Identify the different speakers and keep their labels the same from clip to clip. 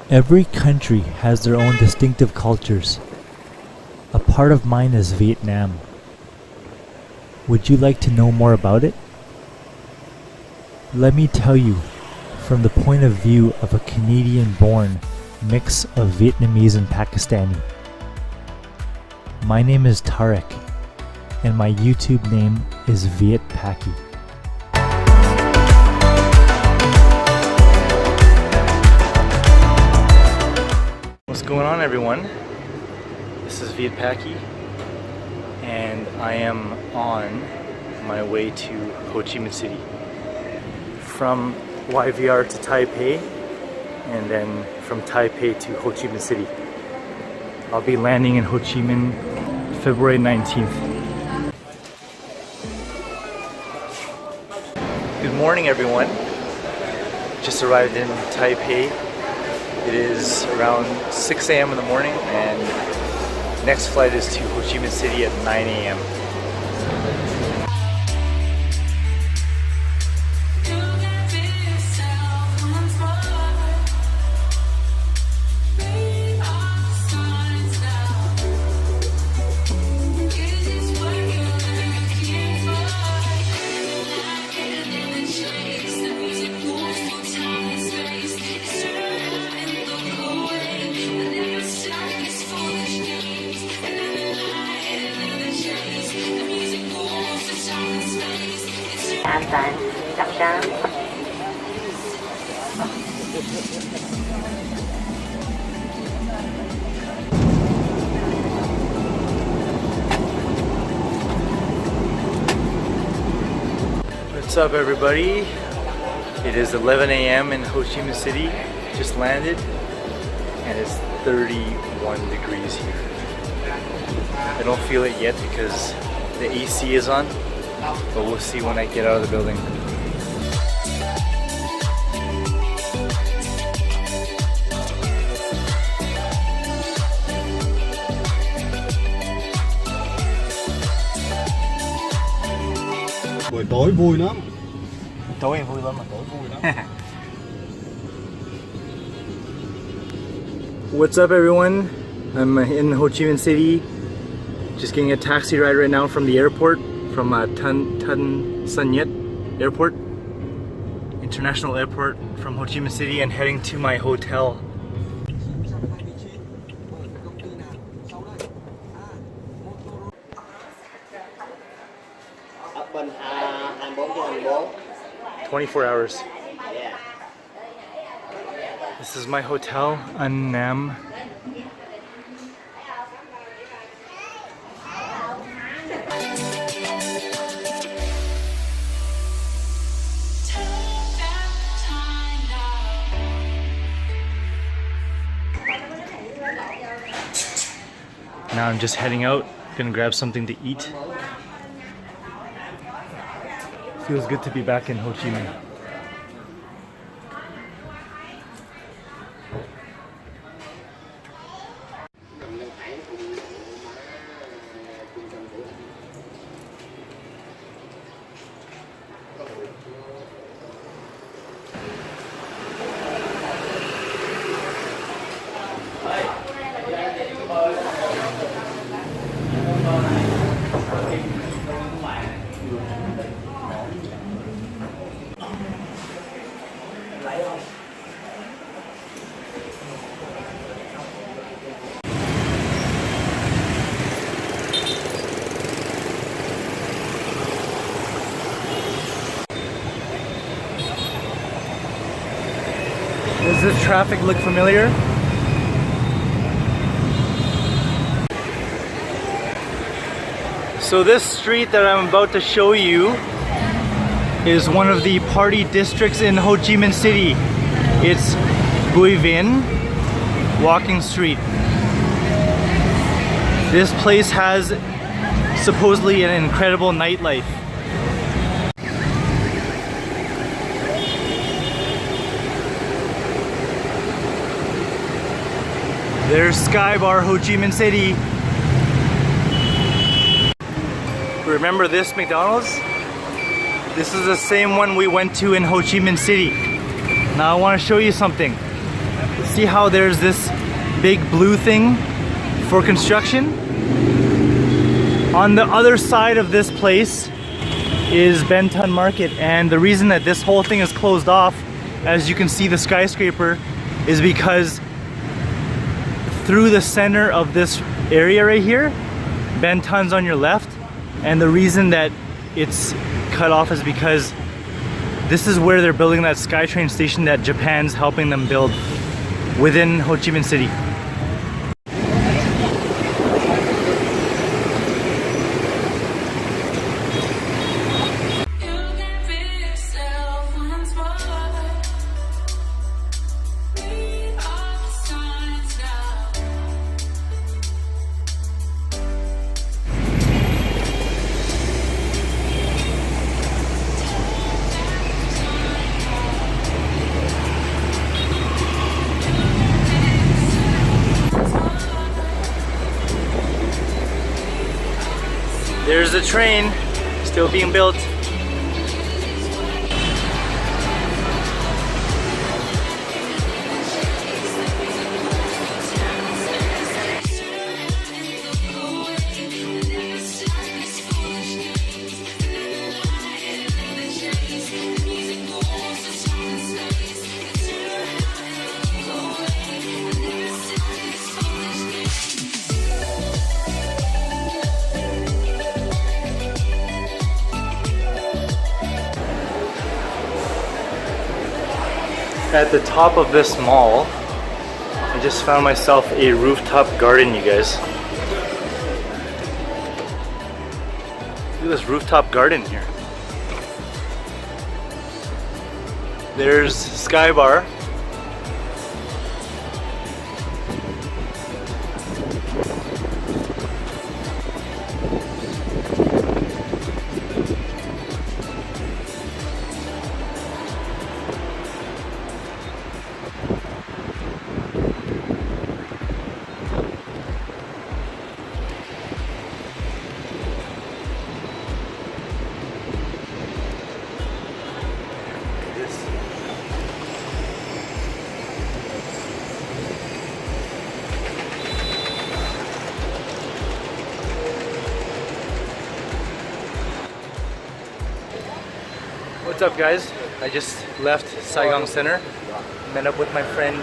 Speaker 1: Every country has their own distinctive cultures. A part of mine is Vietnam. Would you like to know more about it? Let me tell you from the point of view of a Canadian-born mix of Vietnamese and Pakistani. My name is Tariq, and my YouTube name is Viet Paki. What's going on, everyone? This is Viet Paki, and I am on my way to Ho Chi Minh City. From YVR to Taipei, and then from Taipei to Ho Chi Minh City. I'll be landing in Ho Chi Minh February 19th. Good morning, everyone. Just arrived in Taipei. It is around 6 a.m. in the morning, and next flight is to Ho Chi Minh City at 9 a.m. What's up, everybody? It is 11 a.m. in Ho Chi Minh City. Just landed, and it's 31 degrees here. I don't feel it yet because the AC is on, but we'll see when I get out of the building.
Speaker 2: Buổi tối vui lắm.
Speaker 1: Tối vui lắm, tối vui lắm. What's up, everyone? I'm in Ho Chi Minh City. Just getting a taxi ride right now from the airport, from Tan Son Nhat Airport, International Airport from Ho Chi Minh City, and heading to my hotel.
Speaker 2: Up bên 24/24.
Speaker 1: 24 hours. This is my hotel, An Nam. Now I'm just heading out, gonna grab something to eat. Feels good to be back in Ho Chi Minh. Does this traffic look familiar? So this street that I'm about to show you is one of the party districts in Ho Chi Minh City. It's Bui Vien Walking Street. This place has supposedly an incredible nightlife. There's Sky Bar, Ho Chi Minh City. Remember this McDonald's? This is the same one we went to in Ho Chi Minh City. Now I want to show you something. See how there's this big blue thing for construction? On the other side of this place is Ben Ton Market, and the reason that this whole thing is closed off, as you can see the skyscraper, is because through the center of this area right here, Ben Ton's on your left, and the reason that it's cut off is because this is where they're building that SkyTrain station that Japan's helping them build within Ho Chi Minh City. There's the train, still being built. At the top of this mall, I just found myself a rooftop garden, you guys. Look at this rooftop garden here. There's Sky Bar. What's up, guys? I just left Saigon Center, met up with my friend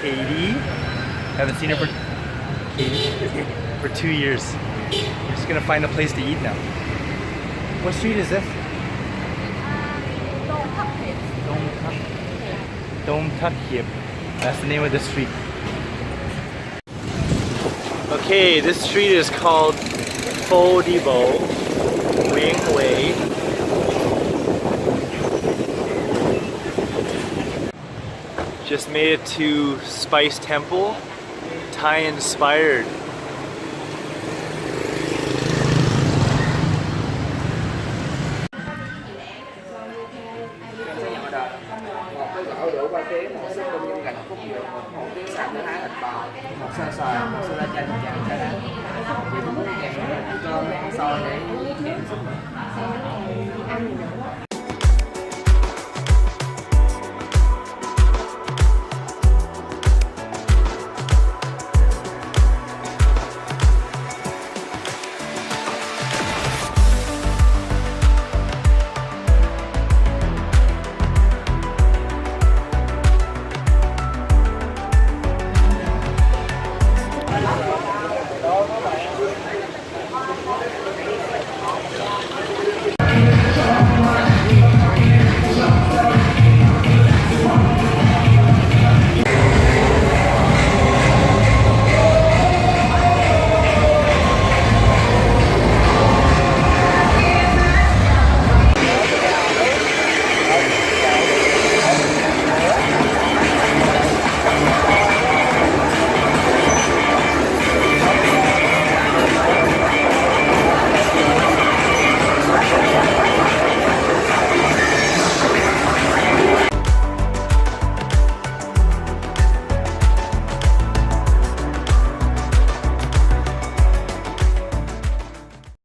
Speaker 1: Katie. Haven't seen her for 2 years. We're just gonna find a place to eat now. What street is this? Dom Thap Hiep. That's the name of the street. Okay, this street is called Pho Đi Bo Nguyen Hue. Just made it to Spice Temple, Thai inspired.